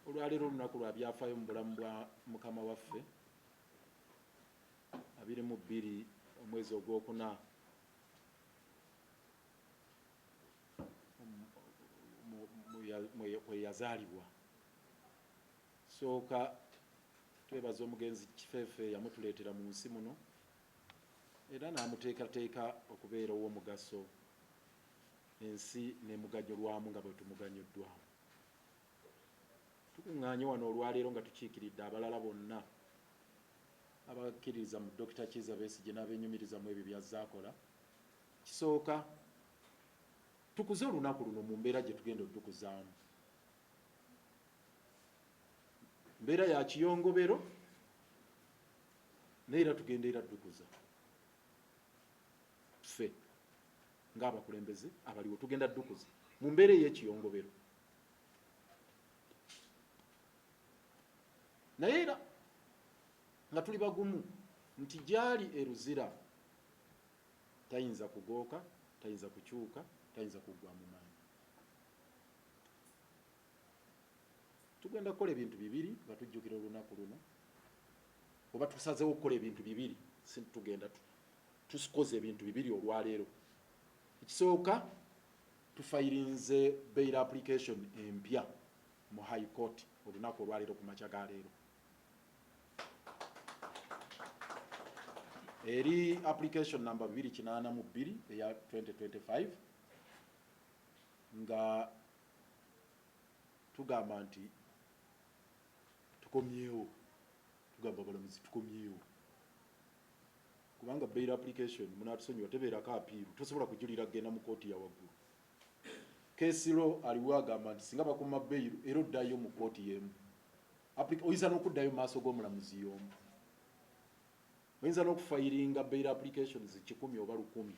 olwaleero olunaku lwa byafaayo mu bulamu bwa mukama waffe 22 omwezi ogwokuna mwe yazaalibwa. Sooka twebaza omugenzi Kifeefe yamutuleetera mu nsi muno era n'amuteekateeka okubeera ow'omugaso ensi n'emuganyulwamu nga bwe tumuganyuddwamu. Tukuŋŋaanye wano olwaleero nga tukiikiridde abalala bonna abakkiririza mu Dr. Kizza Besigye n'abenyumiriza mu ebyo by'azze akola. Kisooka tukuze olunaku luno mu mbeera gye tugenda otukuzaamu. Mbeera ya kiyongobero naye era tugenda era ddukuza. Ffe ng'abakulembeze abaliwo tugenda ddukuza mu mbeera ey'ekiyongobero. Naye era nga tuli bagumu nti gyali eruzira tayinza kugooka, tayinza kukyuka, tayinza kuggwa mu maanyi. Tugenda kukola ebintu bibiri nga tujjukira olunaku luno, oba tusazeewo okukola ebintu bibiri, si tugenda tukoze ebintu bibiri olwaleero. Ekisooka tufayirinze bail application empya mu High Court olunaku olwaleero ku makya ga leero. Eri application number 282 eya 2025 nga tugamba nti tukomyewo, tugamba abalamuzi tukomyewo kubanga bail application munatusonyiwa tebeerako apiiru, tosobola kujulira kugenda mu kooti ya waggulu. Kesiro aliwo agamba nti singa bakoma bail era oddayo mu kooti y'emu, oyinza n'okuddayo mu maaso g'omulamuzi y'omu. Oyinza n'okufayiringa bail applications 100 oba 100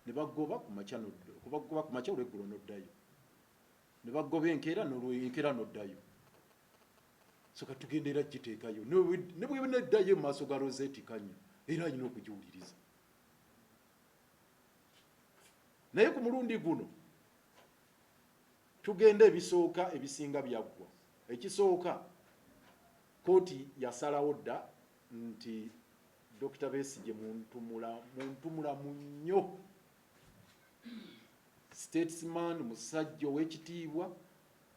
ne bagoba ku makya olweggulo n'oddayo, ne bagoba enkeera n'olwenkeera n'oddayo. So katugenda era giteekayo ne bwe neddayo mu maaso ga Rosette Kanya era alina okugiwuliriza. Naye ku mulundi guno tugenda ebisooka ebisinga byaggwa. Ekisooka kooti yasalawo dda nti Dr. Besigye muntumulamu nnyo, statesman, musajja ow'ekitiibwa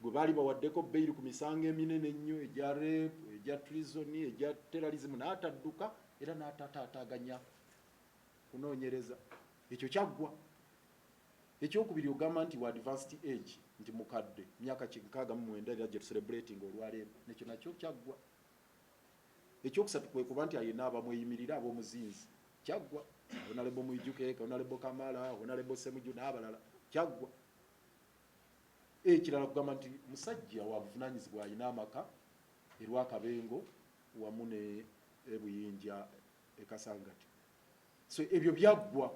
gwe baali bawaddeko bail ku misango eminene ennyo egya rape, egya treason, egya terrorism, n'atadduka era n'atataataganya kunoonyereza. Ekyo kyaggwa. Ekyokubiri ogamba nti wa advanced age, nti mukadde myaka 69 era gye tucelebrating olwaleero, nekyo nakyo kyaggwa. Ekyokusatu kwe kuba nti ayina abamweyimirira ab'omuzinzi, kyaggwa. Honorable Mwijuke, Honorable Kamala, Honorable Ssemujju n'abalala, kyaggwa. Ekirala kugamba nti musajja wa buvunaanyizibwa alina amaka erwakabengo wamu ne ebuyinja ekasangati. So ebyo byaggwa.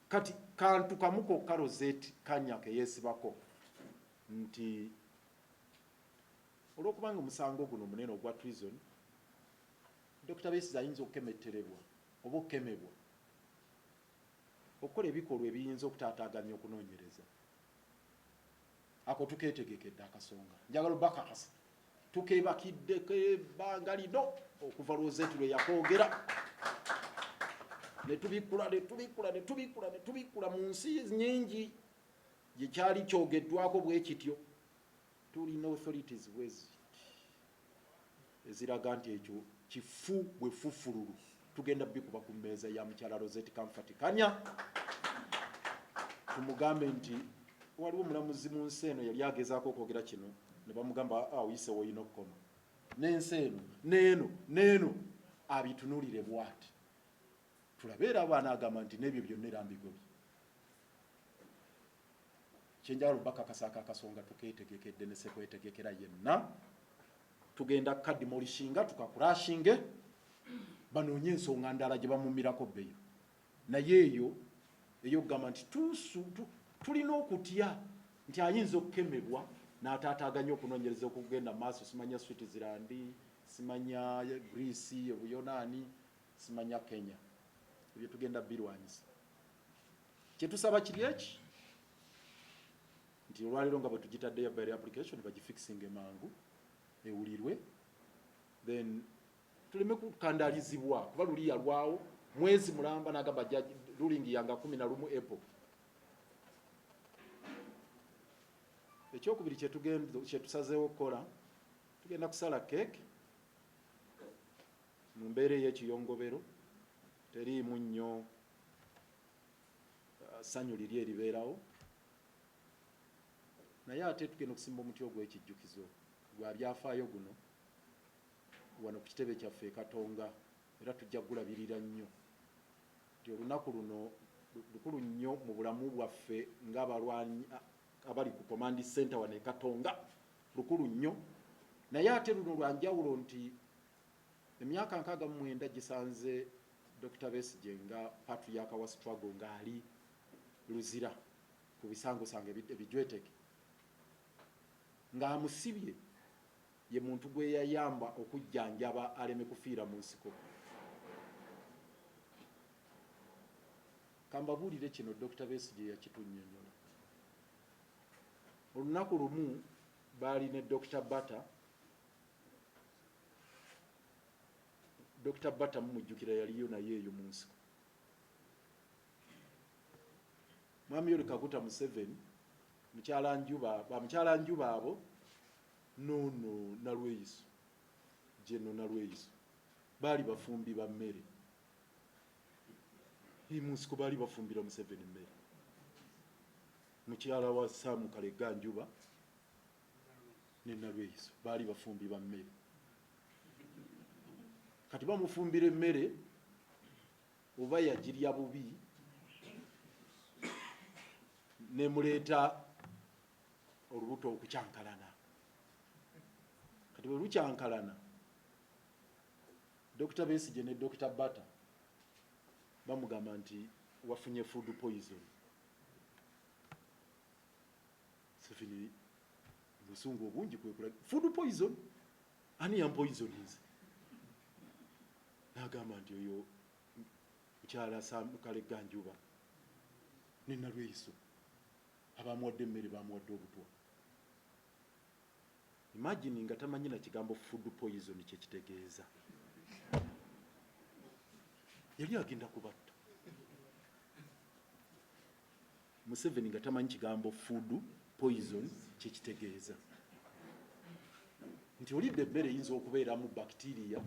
Kati kantu kamu kokka Rosette Kanya ke yeesibako nti olw'okubanga omusango guno munene ogwa treason, Dr. Besigye ayinza okukemetterebwa oba okukemebwa okukola ebikolwa ebiyinza okutaataaganya okunoonyereza. Ako tukeetegekedde akasonga. Njagala obakakasa tukeebakiddeko ebbanga lino okuva Rosette lwe yakoogera ne tubikkula mu nsi nnyingi gye kyali kyogeddwako bwe kityo. Tulina authorities bwezi eziraga nti ekyo kifu bwe fufululu tugenda bikuba ku mmeeza ya mukyala Rosette Comfort Kanya. Tumugambe nti waliwo omulamuzi mu nsi eno yali agezaako okwogera kino ne bamugamba oyise woyina okukoma n'ensi eno neeno abitunuulire bw'ati. Tulabeera abaana agamba nti n'ebyo byonna era mbigobye. Kyenjala bakakasaka akasonga tukeetegekedde ne sekwetegekera yenna. Tugenda kukadimolishinga tukakurashinge banoonye ensonga ndala gye bamumirako bail. Naye eyo kugamba nti tulina okutya nti ayinza okukemebwa n'ataataaganya okunoonyereza okugenda maaso. Simanya Switzerland, simanya Greece, Obuyonaani, simanya Kenya. Ebyo tugenda birwanyisa. Kye tusaba kiri eki nti olwaleero nga bwe tugitaddeyo bail application bagifixinge mangu ewulirwe, then tuleme kukandalizibwa kuba luli yalwawo mwezi mulamba n'agamba jaji ruling yanga 11 April. Ekyokubiri kyetusazeewo okukola, tugenda kusala keeki mu mbeera ey'ekiyongobero, teriimu nnyo ssanyu liri eribeerawo, naye ate tugenda okusimba omuti ogw'ekijjukizo gwa byafaayo guno wano ku kitebe kyaffe Katonga, era tujja gulabirira nnyo nti olunaku luno lukulu nnyo mu bulamu bwaffe ng'abalwanyi abali ku command center wano e Katonga, lukulu nnyo, naye ate luno lwa njawulo nti emyaka 69 gisanze Dr. Besigye nga patriarch wa struggle ng'ali luzira ku bisangosango ebijweteke, ng'amusibye ye muntu gwe yayamba okujjanjaba aleme kufiira mu nsiko. Kambabuulire kino Dr. Besigye yakitunnyonnyola. Olunaku lumu baali ne Dr. Bata. Dr. Bata mumujjukira yaliyo naye eyo mu nsiko. Mwami Yoweri Kaguta Museveni mukyala Njuba abo nono Nalweyiso Jeno Nalweyiso baali bafumbi ba mmere. Mu nsiko baali bafumbira Museveni mmere. Mukyala wa Sam Kalega Njuba ne Nalweyiso baali bafumbi ba mmere. Kati bamufumbira emmere oba yagirya bubi nemuleeta olubuto okukyankalana. Kati bwe lukyankalana, Dr. Besigye ne Dr. Bata bamugamba nti wafunye food poison. Sefini busungu obungi kwekula food poison, ani yampoisonize? N'agamba nti oyo mukyala Sam Kalega Njuba ne Nalweyiso abamuwadde emmere bamuwadde obutwa. Imagine nga tamanyi na kigambo food poison kyekitegeeza. Yali agenda kubatta. Museveni nga tamanyi kigambo food poison kyekitegeeza. Nti olidde emmere eyinza okubeeramu bacteria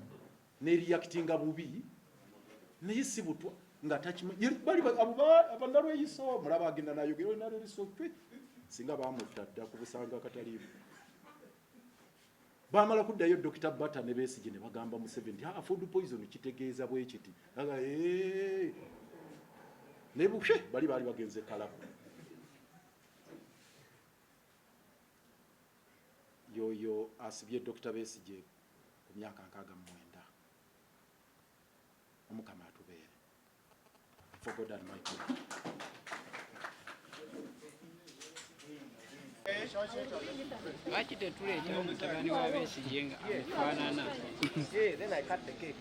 n'eriyakitinga bubi naye si butwa nga takimanyi. Bali Nalweyiso mulaba agenda nayogera Nalweyiso twe singa bamutta dda ku busanga akataliimu. Bamala kuddayo Dr. Bata ne Besigye ne bagamba Museveni nti food poison kitegeeza bwe kiti. Ne bushe baali bagenze kalabu. Yoyo asibye Dr. Besigye ku myaka 69. Omukama atubeere. For God and my God. Lwaki tetuleetawo mutabani wa Besigye nga amufaanana? Then I cut the cake.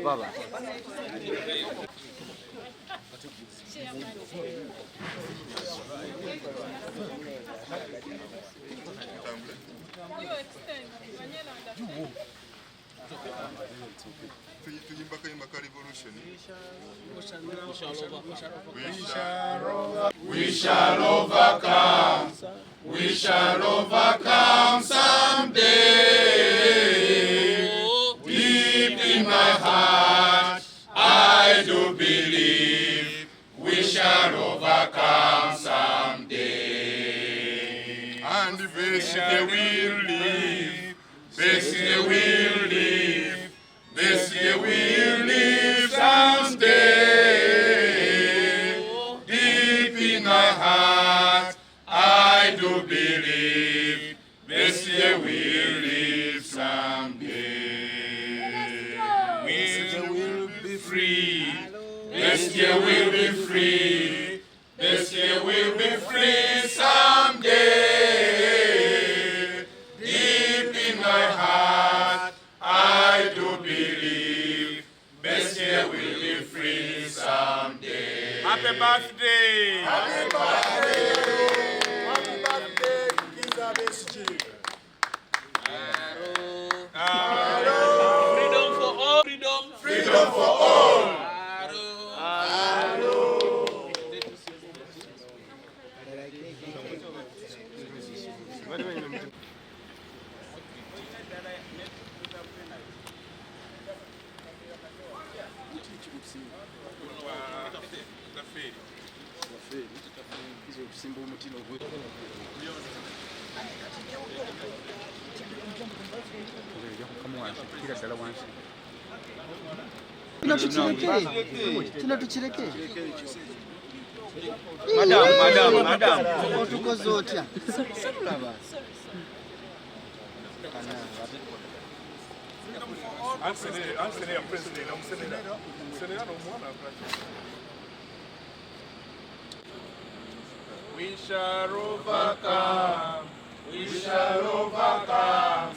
Baba. We shall overcome. We shall overcome someday. Deep in my heart, I do believe we shall overcome someday. And Besigye will live. Besigye will live. Besigye will live someday. Deep in my heart, I do believe Bessie will live someday. We will be free. Bessie will be free. Bessie will be free someday. Deep in my heart, I do believe Bessie will be free someday. Happy birthday! Happy birthday! Happy birthday, Kiza Besigye. Freedom for all. Freedom for all. Madam. Otukoze otya? We shall overcome. We shall overcome.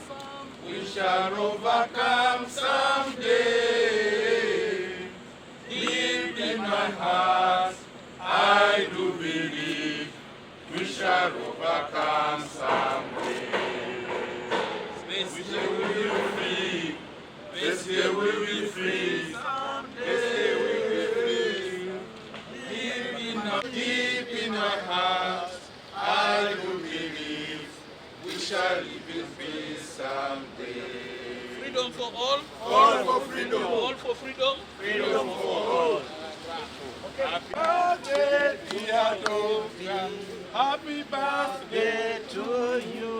We shall overcome someday. Deep in my heart, I do believe we shall overcome someday. This year we will be free. This year we will be free. This year we will be free. Deep in my heart, I do believe we shall live in peace someday. Freedom for all. All for freedom. All for freedom. Freedom for all. Happy birthday, dear Dr. Happy birthday to you.